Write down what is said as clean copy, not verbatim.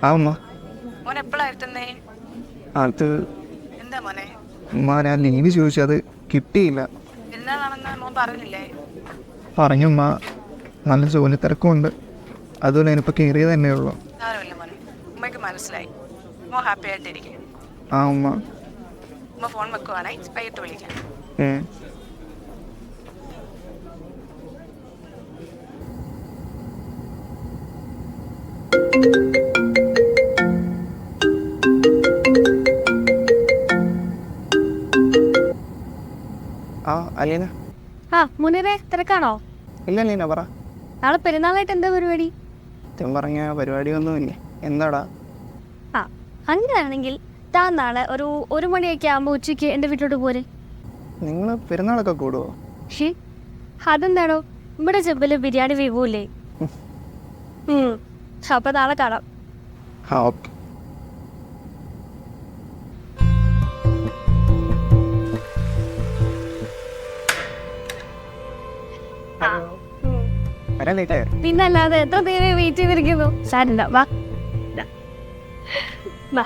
ആ ഉമ്മ മോൻ എപ്പോഴാ എത്തുന്നേ? അത് എന്താ മോനെ? ഉമ്മ ഞാൻ ലീവ് ചോദിച്ചു, അത് കിട്ടിയില്ല. എന്നാണെന്ന് മോൻ പറഞ്ഞില്ലേ? പറഞ്ഞു ഉമ്മ, നല്ല ജോലി തിരക്കുമുണ്ട്, അതുപോലെ ഞാനിപ്പോൾ കയറിയത് തന്നെ ഉള്ളൂ. സാരമില്ല മോനെ, ഉമ്മയ്ക്ക് മനസ്സിലായി. മോൻ ഹാപ്പി ആയിട്ടിരിക്കും. ആ ഉമ്മ. ഉമ്മ ഫോൺ വെക്കുവാണേ, വൈകിട്ട് വിളിക്കാം. ഉം. ആ അലീന. ആ മുനീറെ, തിരക്കാണോ? ഇല്ല അലീന, പറ. നാളെ പെരുന്നാളായിട്ട് എന്താ പരിപാടി? സത്യം പറഞ്ഞ പരിപാടിയൊന്നുമില്ലേ. എന്താടാ? ആ അങ്ങനെയാണെങ്കിൽ താൻ നാളെ ഒരു മണിയൊക്കെ ആകുമ്പോൾ ഉച്ചയ്ക്ക് എൻ്റെ വീട്ടിലോട്ട് പോരെ. നിങ്ങൾ പെരുന്നാളൊക്കെ കൂടുമോ? ഷീ, അതെന്താണോ, ഇവിടെ ചെമ്പിൽ ബിരിയാണി വിഭവമില്ലേ. അപ്പം നാളെ കാണാം. ആ ഓക്കെ. വരാൻ ലേറ്റായോ? പിന്നല്ലാതെ എത്ര നേരം വെയിറ്റ് ചെയ്തിരിക്കുന്നു. സാരില്ല, വാ വാ.